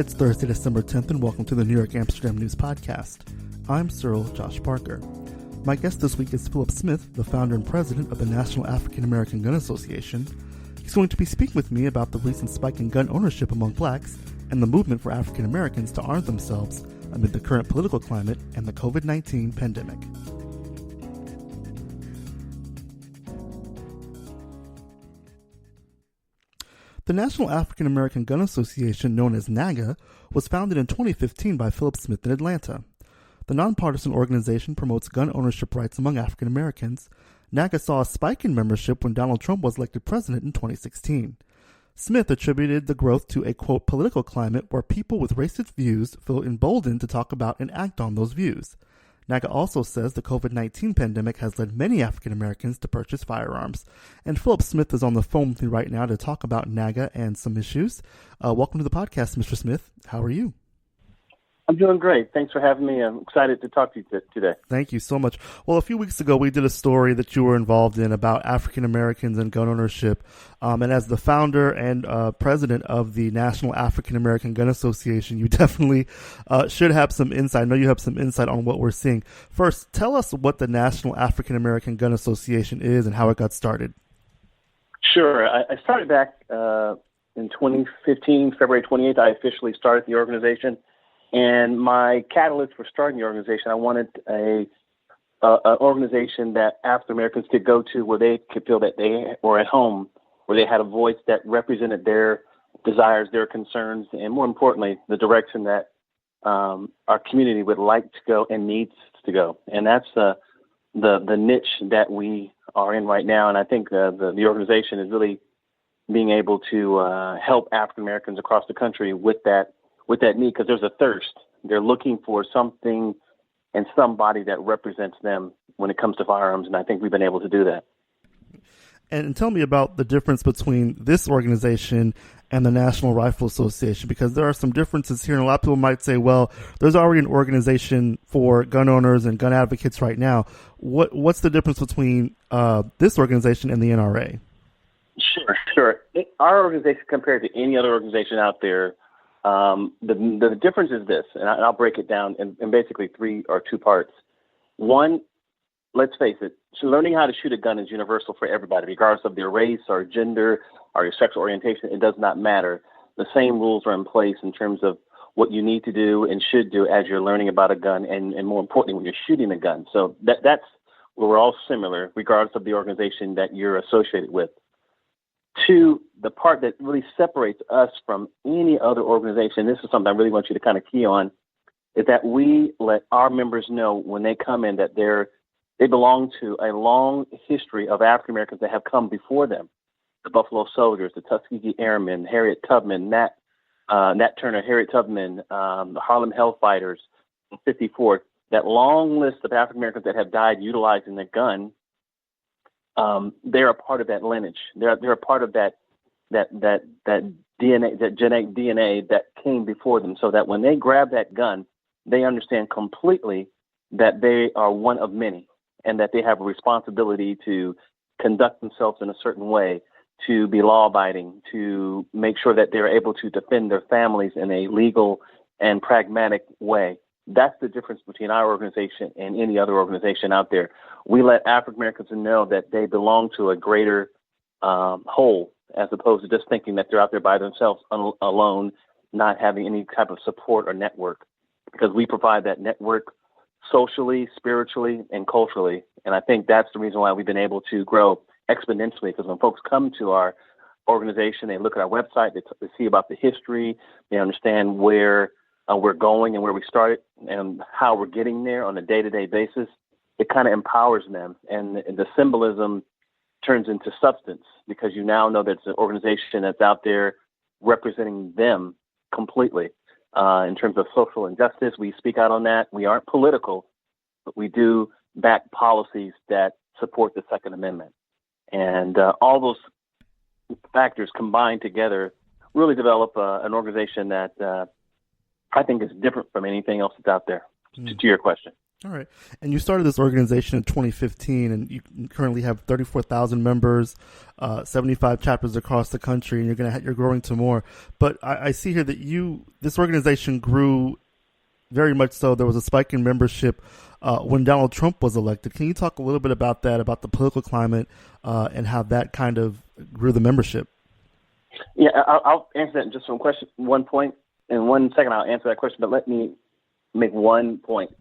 It's Thursday, December 10th, and welcome to the New York Amsterdam News Podcast. I'm Cyril Josh Parker. My guest this week is Philip Smith, the founder and president of the National AfricanAmerican Gun Association. He's going to be speaking with me about the recent spike in gun ownership among blacks and the movement for African Americans to arm themselves amid the current political climate and the COVID-19 pandemic. The National African American Gun Association, known as NAGA, was founded in 2015 by Philip Smith in Atlanta. The nonpartisan organization promotes gun ownership rights among African Americans. NAGA saw a spike in membership when Donald Trump was elected president in 2016. Smith attributed the growth to a, quote, political climate where people with racist views feel emboldened to talk about and act on those views. NAGA also says the COVID-19 pandemic has led many African Americans to purchase firearms. And Philip Smith is on the phone with me right now to talk about NAGA and some issues. Welcome to the podcast, Mr. Smith. How are you? I'm doing great. Thanks for having me. I'm excited to talk to you today. Thank you so much. Well, a few weeks ago, we did a story that you were involved in about African Americans and gun ownership. And as the founder and president of the National African American Gun Association, you definitely should have some insight. I know you have some insight on what we're seeing. First, tell us what the National African American Gun Association is and how it got started. Sure. I started back in 2015, February 28th. I officially started the organization. And my catalyst for starting the organization, I wanted an organization that African Americans could go to where they could feel that they were at home, where they had a voice that represented their desires, their concerns, and more importantly, the direction that our community would like to go and needs to go. And that's the niche that we are in right now. And I think the organization is really being able to help African Americans across the country with that need, because there's a thirst. They're looking for something and somebody that represents them when it comes to firearms, and I think we've been able to do that. And tell me about the difference between this organization and the National Rifle Association, because there are some differences here, and a lot of people might say, well, there's already an organization for gun owners and gun advocates right now. What's the difference between this organization and the NRA? Sure. Our organization, compared to any other organization out there, the difference is this, and I'll break it down in basically three or two parts. One, let's face it, learning how to shoot a gun is universal for everybody, regardless of their race or gender or your sexual orientation. It does not matter. The same rules are in place in terms of what you need to do and should do as you're learning about a gun, and more importantly, when you're shooting a gun. So that's where we're all similar, regardless of the organization that you're associated with. Two, the part that really separates us from any other organization, this is something I really want you to kind of key on, is that we let our members know when they come in that they belong to a long history of African Americans that have come before them. The Buffalo Soldiers, the Tuskegee Airmen, Harriet Tubman, Nat Turner, Harriet Tubman, the Harlem Hellfighters, 54th. That long list of African Americans that have died utilizing the gun. They're a part of that lineage. They're a part of that DNA, that genetic DNA that came before them, so that when they grab that gun, they understand completely that they are one of many, and that they have a responsibility to conduct themselves in a certain way, to be law-abiding, to make sure that they're able to defend their families in a legal and pragmatic way. That's the difference between our organization and any other organization out there. We let African Americans know that they belong to a greater whole, as opposed to just thinking that they're out there by themselves, alone, not having any type of support or network, because we provide that network socially, spiritually, and culturally. And I think that's the reason why we've been able to grow exponentially, because when folks come to our organization, they look at our website, they see about the history, they understand where we're going and where we started and how we're getting there on a day-to-day basis. It kind of empowers them, and the symbolism turns into substance, because you now know that it's an organization that's out there representing them completely. In terms of social injustice, we speak out on that. We aren't political, but we do back policies that support the Second Amendment. And all those factors combined together really develop an organization that I think is different from anything else that's out there, to your question. All right. And you started this organization in 2015, and you currently have 34,000 members, 75 chapters across the country, and you're growing to more. But I see here that this organization grew very much so. There was a spike in membership when Donald Trump was elected. Can you talk a little bit about that, about the political climate, and how that kind of grew the membership? Yeah, I'll answer that in just one point. In 1 second, I'll answer that question, but let me make one point.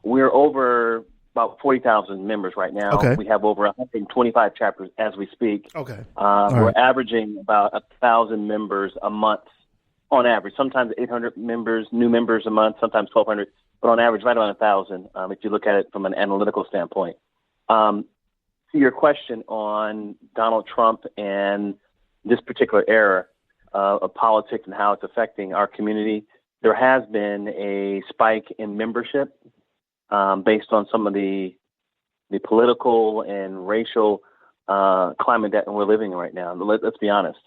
We're over about 40,000 members right now. Okay. We have over 125 chapters as we speak. Okay. We're averaging about 1,000 members a month on average. Sometimes 800 new members a month, sometimes 1,200, but on average, right around 1,000 if you look at it from an analytical standpoint. To your question on Donald Trump and this particular era of politics and how it's affecting our community, there has been a spike in membership based on some of the political and racial climate that we're living in right now. Let's be honest.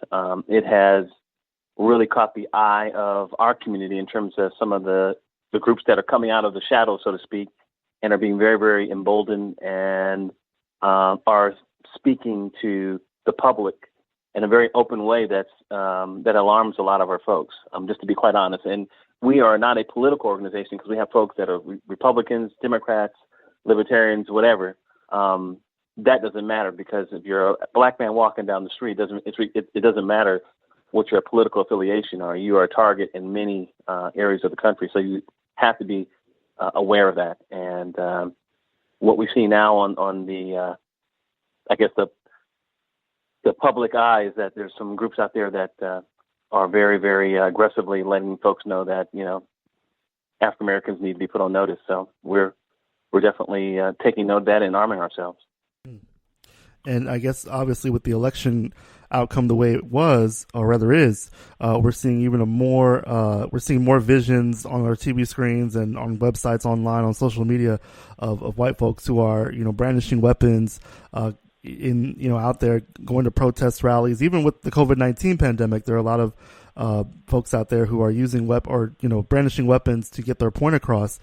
It has really caught the eye of our community in terms of some of the groups that are coming out of the shadows, so to speak, and are being very, very emboldened and are speaking to the public in a very open way that alarms a lot of our folks, just to be quite honest. And we are not a political organization because we have folks that are Republicans, Democrats, Libertarians, whatever. That doesn't matter because if you're a black man walking down the street, it doesn't matter what your political affiliation are. You are a target in many areas of the country, so you have to be aware of that. And what we see now on the, I guess the public eye is that there's some groups out there that are very, very aggressively letting folks know that, African Americans need to be put on notice. So we're definitely taking note of that and arming ourselves. And I guess obviously with the election outcome the way it was, or rather is, we're seeing we're seeing more visions on our TV screens and on websites, online, on social media of white folks who are, brandishing weapons, out there going to protest rallies. Even with the COVID-19 pandemic, there are a lot of folks out there who are using brandishing weapons to get their point across.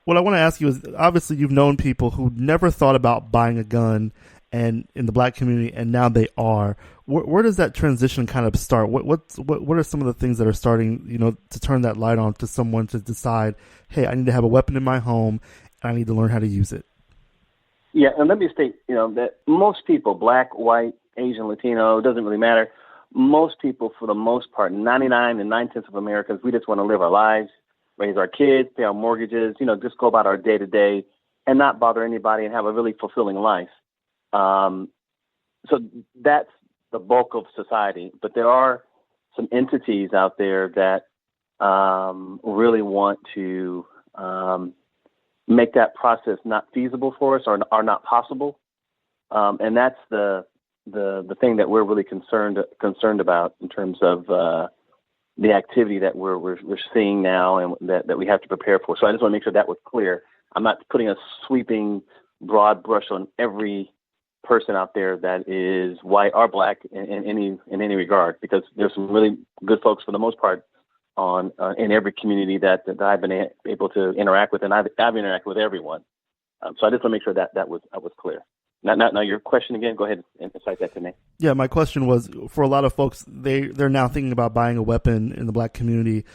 What I want to ask you is, obviously you've known people who never thought about buying a gun and in the black community, and now they are. Where does that transition kind of start? What are some of the things that are starting, to turn that light on to someone to decide, hey, I need to have a weapon in my home and I need to learn how to use it? Yeah, and let me state, that most people, black, white, Asian, Latino, it doesn't really matter. Most people, for the most part, 99 and 9/10 of Americans, we just want to live our lives, raise our kids, pay our mortgages, just go about our day to day and not bother anybody and have a really fulfilling life. So that's the bulk of society. But there are some entities out there that really want to make that process not feasible for us or are not possible. And that's the thing that we're really concerned about in terms of the activity that we're seeing now and that we have to prepare for. So I just want to make sure that was clear. I'm not putting a sweeping broad brush on every person out there that is white or black in any regard, because there's some really good folks for the most part in every community that I've been able to interact with, and I've interacted with everyone. So I just want to make sure that was clear. Now your question again. Go ahead and cite that to me. Yeah, my question was, for a lot of folks, they're now thinking about buying a weapon in the black community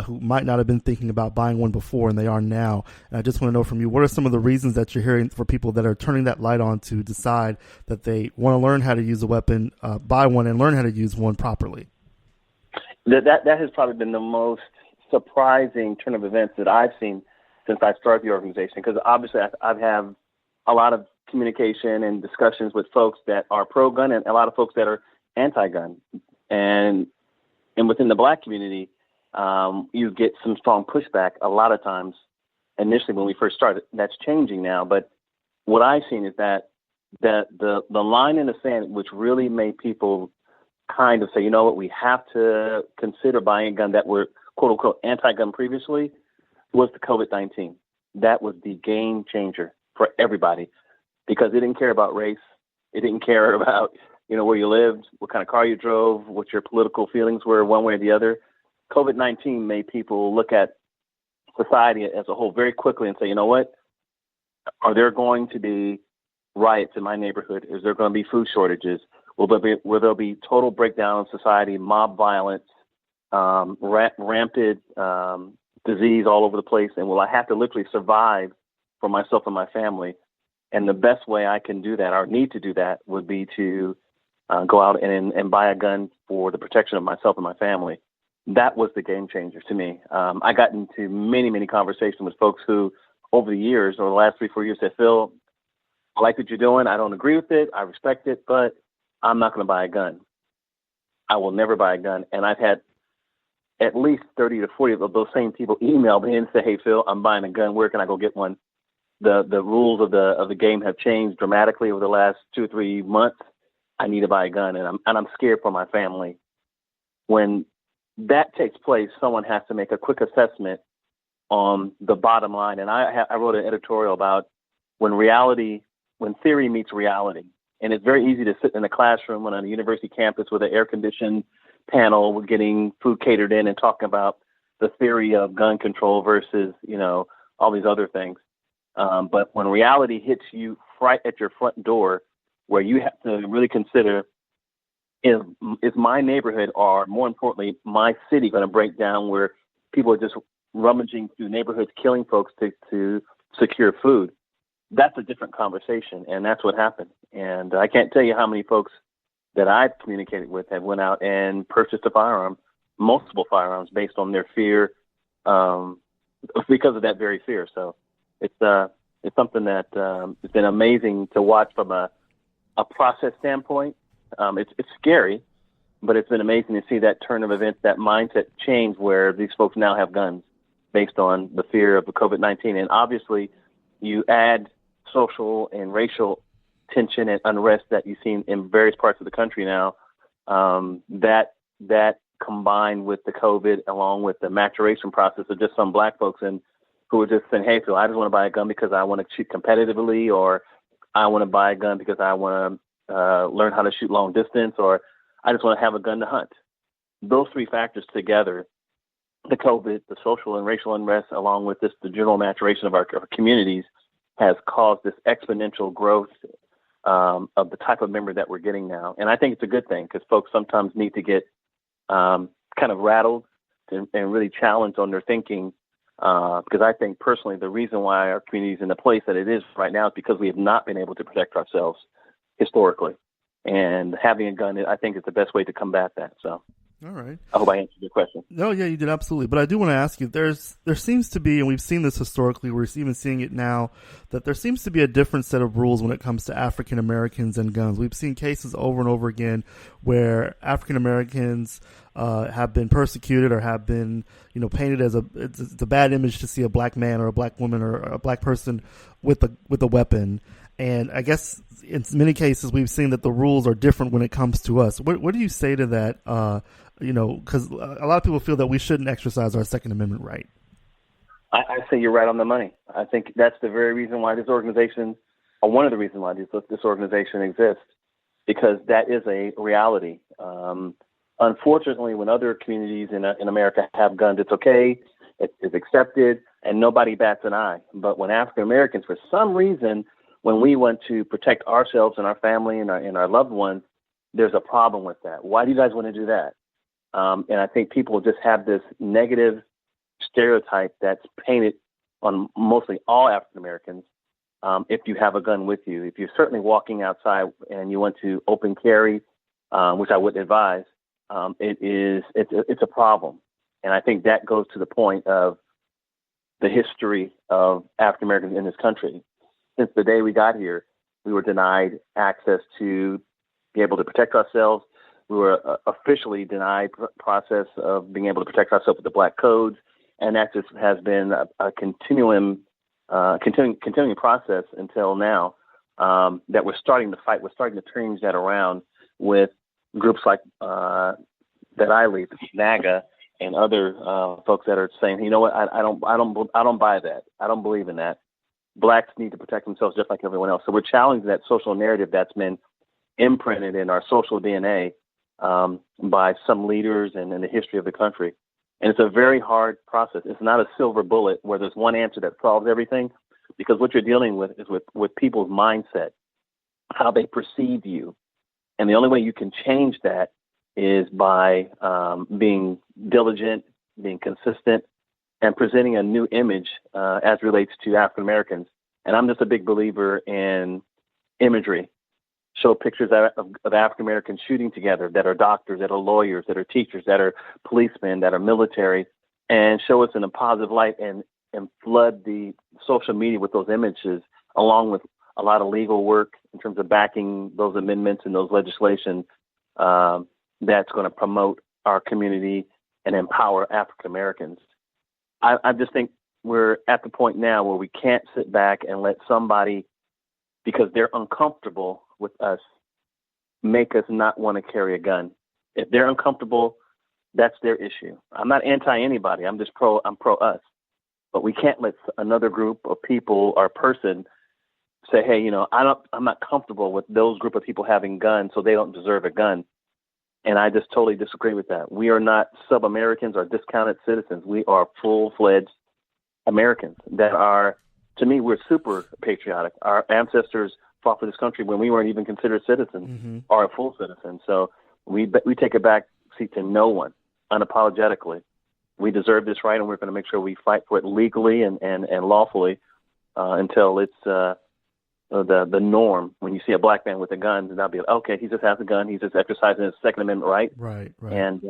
who might not have been thinking about buying one before, and they are now. And I just want to know from you, what are some of the reasons that you're hearing for people that are turning that light on to decide that they want to learn how to use a weapon, buy one, and learn how to use one properly? That has probably been the most surprising turn of events that I've seen since I started the organization, because obviously I've had a lot of communication and discussions with folks that are pro-gun and a lot of folks that are anti-gun. And within the black community, you get some strong pushback a lot of times initially when we first started. That's changing now. But what I've seen is that the line in the sand, which really made people kind of say, you know what, we have to consider buying a gun that were quote unquote anti-gun previously, was the COVID-19. That was the game changer for everybody, because it didn't care about race. It didn't care about, where you lived, what kind of car you drove, what your political feelings were one way or the other. COVID-19 made people look at society as a whole very quickly and say, you know what? Are there going to be riots in my neighborhood? Is there going to be food shortages? Will there be total breakdown of society, mob violence, rampant disease all over the place? And will I have to literally survive for myself and my family? And the best way I can do that, or need to do that, would be to go out and buy a gun for the protection of myself and my family. That was the game changer to me. I got into many, many conversations with folks who, over the years, over the last 3-4 years, said, Phil, I like what you're doing. I don't agree with it. I respect it, but I'm not going to buy a gun. I will never buy a gun. And I've had at least 30 to 40 of those same people email me and say, hey, Phil, I'm buying a gun. Where can I go get one? The rules of the game have changed dramatically over the last 2 or 3 months. I need to buy a gun, and I'm scared for my family. When that takes place, someone has to make a quick assessment on the bottom line. And I wrote an editorial about when theory meets reality. And it's very easy to sit in a classroom on a university campus with an air-conditioned panel, with getting food catered in and talking about the theory of gun control versus, all these other things. But when reality hits you right at your front door, where you have to really consider, is my neighborhood, or more importantly, my city, going to break down where people are just rummaging through neighborhoods, killing folks to secure food? That's a different conversation, and that's what happened. And I can't tell you how many folks that I've communicated with have went out and purchased a firearm, multiple firearms, based on their fear, because of that very fear. So it's something that it's been amazing to watch from a process standpoint. It's scary, but it's been amazing to see that turn of events, that mindset change, where these folks now have guns based on the fear of the COVID-19. And obviously, you add social and racial tension and unrest that you've seen in various parts of the country now. That combined with the COVID, along with the maturation process of just some black folks who are just saying, hey, Phil, I just want to buy a gun because I want to shoot competitively, or I want to buy a gun because I want to learn how to shoot long distance, or I just want to have a gun to hunt. Those three factors together, the COVID, the social and racial unrest, along with the general maturation of our communities, has caused this exponential growth of the type of member that we're getting now. And I think it's a good thing, because folks sometimes need to get kind of rattled and really challenged on their thinking. Because I think personally, the reason why our community is in the place that it is right now is because we have not been able to protect ourselves historically. And having a gun, I think, is the best way to combat that. So. All right. I hope I answered your question. No, yeah, you did, absolutely. But I do want to ask you, there seems to be, and we've seen this historically, we're even seeing it now, that there seems to be a different set of rules when it comes to African Americans and guns. We've seen cases over and over again where African Americans have been persecuted or have been, painted as it's a bad image to see a black man or a black woman or a black person with a weapon. And I guess in many cases we've seen that the rules are different when it comes to us. What do you say to that? Because a lot of people feel that we shouldn't exercise our Second Amendment right. I say you're right on the money. I think that's the very reason why this organization, or one of the reasons why this organization exists, because that is a reality. Unfortunately, when other communities in America have guns, it's okay, it's accepted, and nobody bats an eye. But when African Americans, for some reason, when we want to protect ourselves and our family and our loved ones, there's a problem with that. Why do you guys want to do that? And I think people just have this negative stereotype that's painted on mostly all African Americans. If you have a gun with you, if you're certainly walking outside and you want to open carry, which I wouldn't advise, it's a problem. And I think that goes to the point of the history of African Americans in this country. Since the day we got here, we were denied access to be able to protect ourselves. We were officially denied process of being able to protect ourselves with the black codes, and that just has been a continuing process until now. That we're starting to fight. We're starting to change that around with groups like that I lead, NAGA, and other folks that are saying, you know what, I don't buy that. I don't believe in that. Blacks need to protect themselves just like everyone else. So we're challenging that social narrative that's been imprinted in our social DNA by some leaders and in the history of the country. And it's a very hard process. It's not a silver bullet where there's one answer that solves everything, because what you're dealing with is with people's mindset, how they perceive you. And the only way you can change that is by being diligent, being consistent, and presenting a new image as relates to African Americans. And I'm just a big believer in imagery. Show pictures of African Americans shooting together that are doctors, that are lawyers, that are teachers, that are policemen, that are military, and show us in a positive light, and flood the social media with those images, along with a lot of legal work in terms of backing those amendments and those legislation that's going to promote our community and empower African Americans. I just think we're at the point now where we can't sit back and let somebody, because they're uncomfortable with us, make us not want to carry a gun. If they're uncomfortable, that's their issue. I'm not anti anybody. I'm pro us. But we can't let another group of people or person say, hey, I'm not comfortable with those group of people having guns, so they don't deserve a gun. And I just totally disagree with that. We are not sub-Americans or discounted citizens. We are full-fledged Americans that are, to me, we're super patriotic. Our ancestors fought for this country when we weren't even considered citizens or a full citizen. So we take a back seat to no one, unapologetically. We deserve this right, and we're going to make sure we fight for it legally and lawfully until it's the norm. When you see a black man with a gun, and I'll be like, okay, he just has a gun. He's just exercising his Second Amendment right. Right. And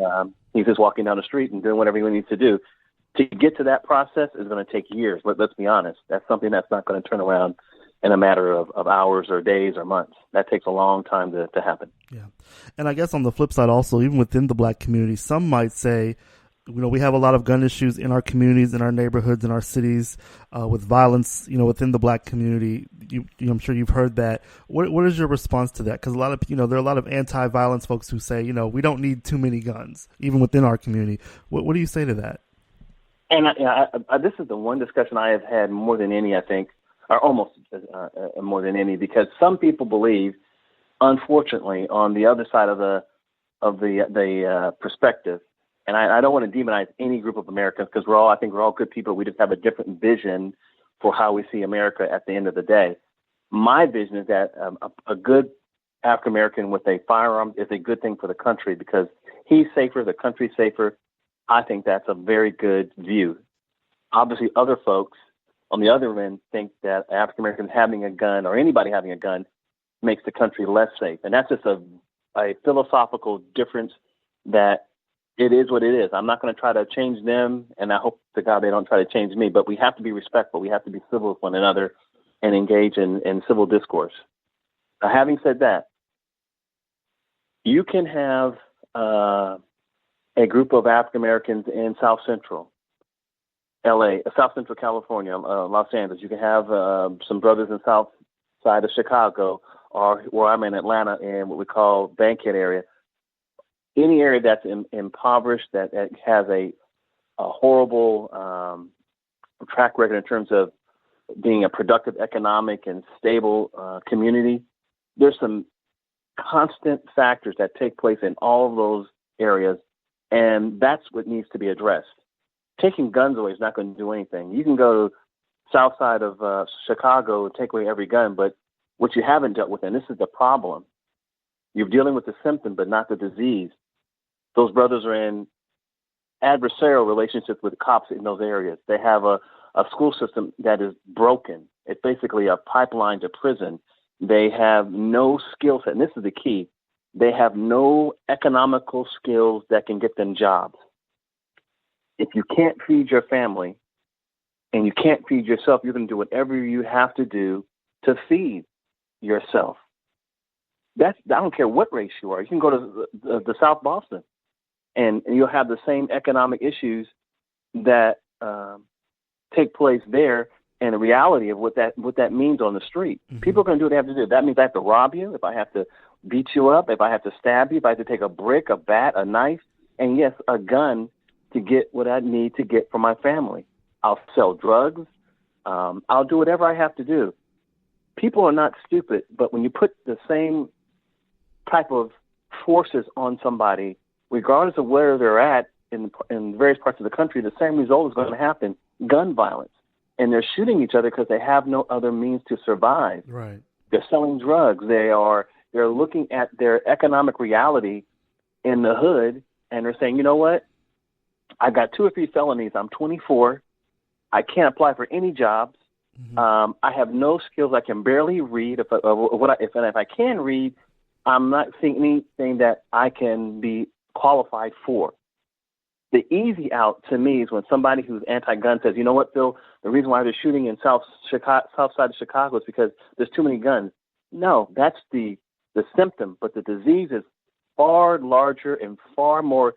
he's just walking down the street and doing whatever he needs to do. To get to that process is going to take years. Let's be honest. That's something that's not going to turn around in a matter of hours or days or months. That takes a long time to happen. Yeah. And I guess on the flip side also, even within the black community, some might say, we have a lot of gun issues in our communities, in our neighborhoods, in our cities, with violence, within the black community. I'm sure you've heard that. What is your response to that? Because a lot of, there are a lot of anti-violence folks who say, we don't need too many guns, even within our community. What do you say to that? And this is the one discussion I have had more than any, I think, or almost more than any, because some people believe, unfortunately, on the other side of the perspective. And I don't want to demonize any group of Americans, because I think we're all good people. We just have a different vision for how we see America at the end of the day. My vision is that a good African American with a firearm is a good thing for the country, because he's safer, the country's safer. I think that's a very good view. Obviously, other folks on the other end think that African Americans having a gun, or anybody having a gun, makes the country less safe. And that's just a philosophical difference that it is what it is. I'm not going to try to change them, and I hope to God they don't try to change me, but we have to be respectful. We have to be civil with one another and engage in civil discourse. Now, having said that, you can have a group of African Americans in South Central LA, South Central California, Los Angeles. You can have some brothers in South side of Chicago, or where I'm in Atlanta, in what we call Bankhead area. Any area that's impoverished, that has a horrible track record in terms of being a productive, economic, and stable community, there's some constant factors that take place in all of those areas, and that's what needs to be addressed. Taking guns away is not going to do anything. You can go to south side of Chicago and take away every gun, but what you haven't dealt with, and this is the problem, you're dealing with the symptom but not the disease. Those brothers are in adversarial relationships with cops in those areas. They have a school system that is broken. It's basically a pipeline to prison. They have no skill set, and this is the key. They have no economical skills that can get them jobs. If you can't feed your family and you can't feed yourself, you're going to do whatever you have to do to feed yourself. I don't care what race you are. You can go to the South Boston, and you'll have the same economic issues that take place there, and the reality of what that means on the street. Mm-hmm. People are going to do what they have to do. That means I have to rob you, if I have to beat you up, if I have to stab you, if I have to take a brick, a bat, a knife, and yes, a gun to get what I need to get for my family. I'll sell drugs. I'll do whatever I have to do. People are not stupid, but when you put the same type of forces on somebody, regardless of where they're at, in various parts of the country, the same result is going to happen: gun violence. And they're shooting each other because they have no other means to survive. Right. They're selling drugs. They're looking at their economic reality in the hood, and they're saying, you know what? I've got 2 or 3 felonies. I'm 24. I can't apply for any jobs. Mm-hmm. I have no skills. I can barely read. If I can read, I'm not seeing anything that I can be qualified for. The easy out to me is when somebody who's anti-gun says, you know what, Phil, the reason why they're shooting in south side of Chicago is because there's too many guns. No, that's the symptom, but the disease is far larger and far more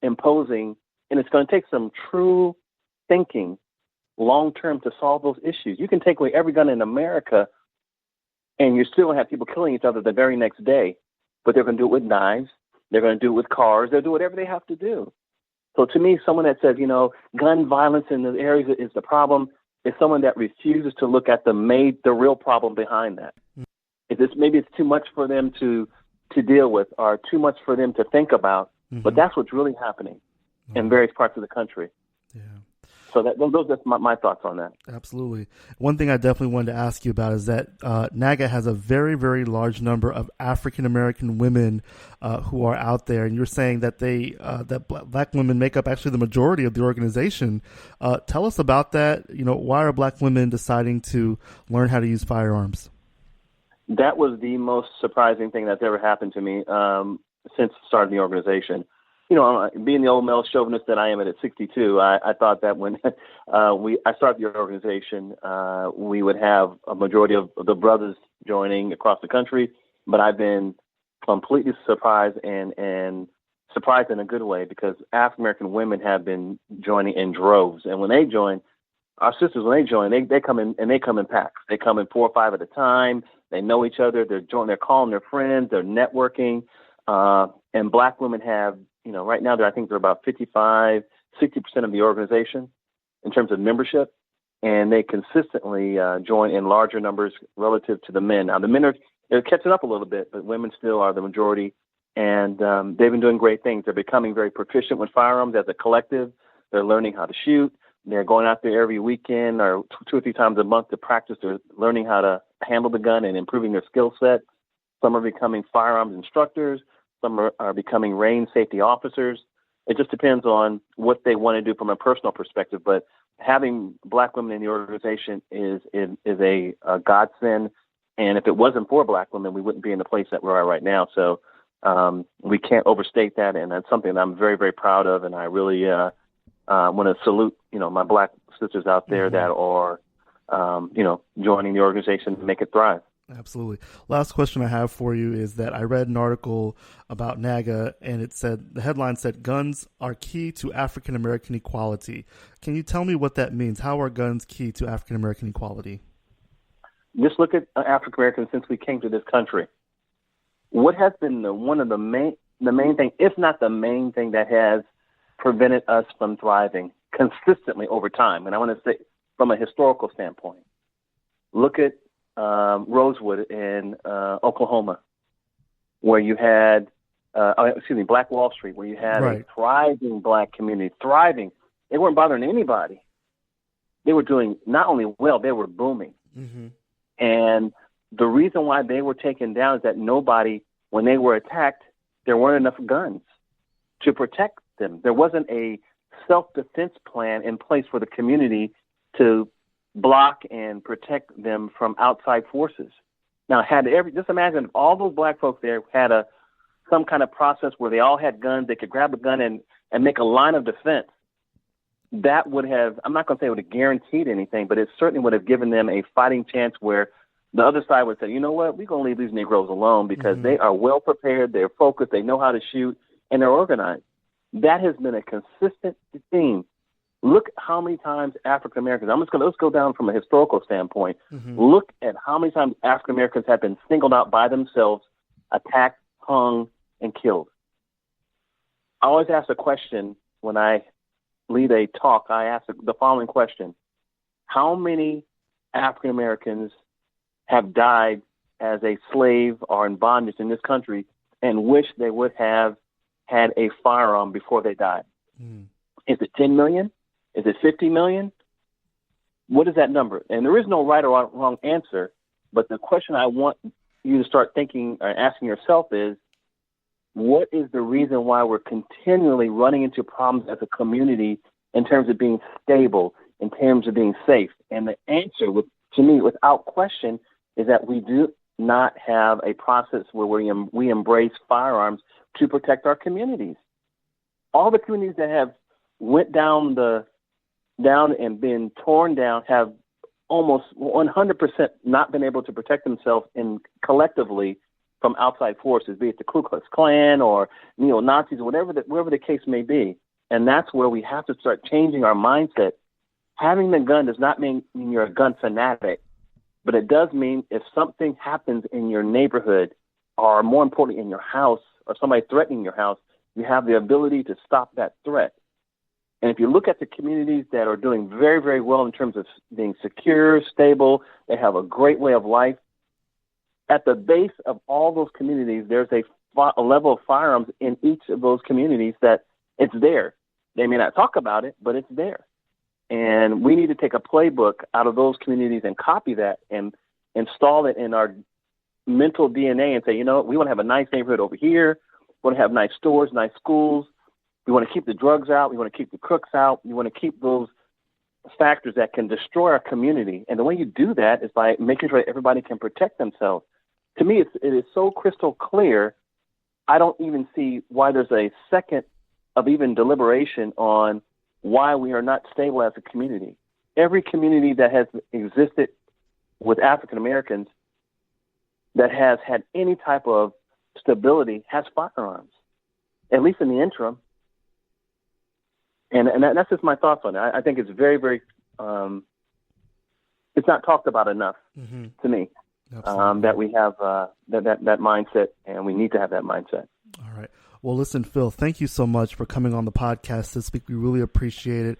imposing, and it's going to take some true thinking long-term to solve those issues. You can take away every gun in America, and you still have people killing each other the very next day, but they're going to do it with knives. They're going to do it with cars. They'll do whatever they have to do. So to me, someone that says, gun violence in the areas is the problem is someone that refuses to look at the real problem behind that. Maybe it's too much for them to deal with or too much for them to think about, but that's what's really happening in various parts of the country. Yeah. So that's my thoughts on that. Absolutely. One thing I definitely wanted to ask you about is that NAGA has a very, very large number of African-American women who are out there. And you're saying that that black women make up actually the majority of the organization. Tell us about that. Why are black women deciding to learn how to use firearms? That was the most surprising thing that's ever happened to me since starting the organization. Being the old male chauvinist that I am at 62, I thought that when I started the organization, we would have a majority of the brothers joining across the country. But I've been completely surprised and surprised in a good way because African-American women have been joining in droves. And when they join, our sisters, when they join, they come in and they come in packs. They come in 4 or 5 at a time. They know each other. They're calling their friends. They're networking. And black women have, right now, I think they're about 55, 60% of the organization in terms of membership, and they consistently join in larger numbers relative to the men. Now, the men they're catching up a little bit, but women still are the majority, and they've been doing great things. They're becoming very proficient with firearms as a collective. They're learning how to shoot. They're going out there every weekend or 2 or 3 times a month to practice. They're learning how to handle the gun and improving their skill set. Some are becoming firearms instructors. Some are becoming range safety officers. It just depends on what they want to do from a personal perspective. But having black women in the organization is a godsend. And if it wasn't for black women, we wouldn't be in the place that we are right now. So we can't overstate that. And that's something that I'm very, very proud of. And I really want to salute, my black sisters out there that are, joining the organization to make it thrive. Absolutely. Last question I have for you is that I read an article about NAGA, and the headline said, "Guns are key to African American equality." Can you tell me what that means? How are guns key to African American equality? Just look at African Americans since we came to this country. What has been one of the main thing, if not the main thing, that has prevented us from thriving consistently over time? And I want to say, from a historical standpoint, look at Rosewood in Oklahoma, where you had, Black Wall Street, where you had a thriving black community, thriving. They weren't bothering anybody. They were doing not only well, they were booming. Mm-hmm. And the reason why they were taken down is that when they were attacked, there weren't enough guns to protect them. There wasn't a self-defense plan in place for the community to block and protect them from outside forces. Now, just imagine if all those black folks there had some kind of process where they all had guns, they could grab a gun and make a line of defense. That would have, I'm not going to say it would have guaranteed anything, but it certainly would have given them a fighting chance where the other side would say, you know what, we're going to leave these Negroes alone because they are well prepared, they're focused, they know how to shoot, and they're organized. That has been a consistent theme. Look how many times African Americans, let's go down from a historical standpoint. Mm-hmm. Look at how many times African Americans have been singled out by themselves, attacked, hung, and killed. I always ask a question when I lead a talk. I ask the following question: how many African Americans have died as a slave or in bondage in this country and wish they would have had a firearm before they died? Is it 10 million? Is it 50 million? What is that number? And there is no right or wrong answer, but the question I want you to start thinking or asking yourself is, what is the reason why we're continually running into problems as a community in terms of being stable, in terms of being safe? And the answer, to me, without question, is that we do not have a process where we embrace firearms to protect our communities. All the communities that have went down and been torn down have almost 100% not been able to protect themselves collectively from outside forces, be it the Ku Klux Klan or neo-Nazis, or whatever the case may be. And that's where we have to start changing our mindset. Having the gun does not mean you're a gun fanatic, but it does mean if something happens in your neighborhood, or more importantly in your house, or somebody threatening your house, you have the ability to stop that threat. And if you look at the communities that are doing very, very well in terms of being secure, stable, they have a great way of life, at the base of all those communities, there's a level of firearms in each of those communities that it's there. They may not talk about it, but it's there. And we need to take a playbook out of those communities and copy that and install it in our mental DNA and say, we want to have a nice neighborhood over here. We want to have nice stores, nice schools. We want to keep the drugs out. We want to keep the crooks out. We want to keep those factors that can destroy our community. And the way you do that is by making sure that everybody can protect themselves. To me, it is so crystal clear, I don't even see why there's a second of even deliberation on why we are not stable as a community. Every community that has existed with African Americans that has had any type of stability has firearms, at least in the interim. And that's just my thoughts on it. I think it's very, very, it's not talked about enough to me, that we have that mindset, and we need to have that mindset. All right. Well, listen, Phil, thank you so much for coming on the podcast this week. We really appreciate it.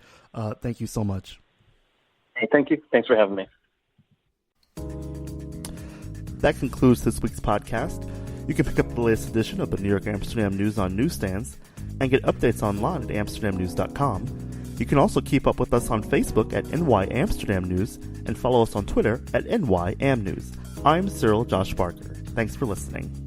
Thank you so much. Hey, thank you. Thanks for having me. That concludes this week's podcast. You can pick up the latest edition of the New York Amsterdam News on newsstands and get updates online at amsterdamnews.com. You can also keep up with us on Facebook at NY Amsterdam News and follow us on Twitter at NYAmNews. I'm Cyril Josh Barker. Thanks for listening.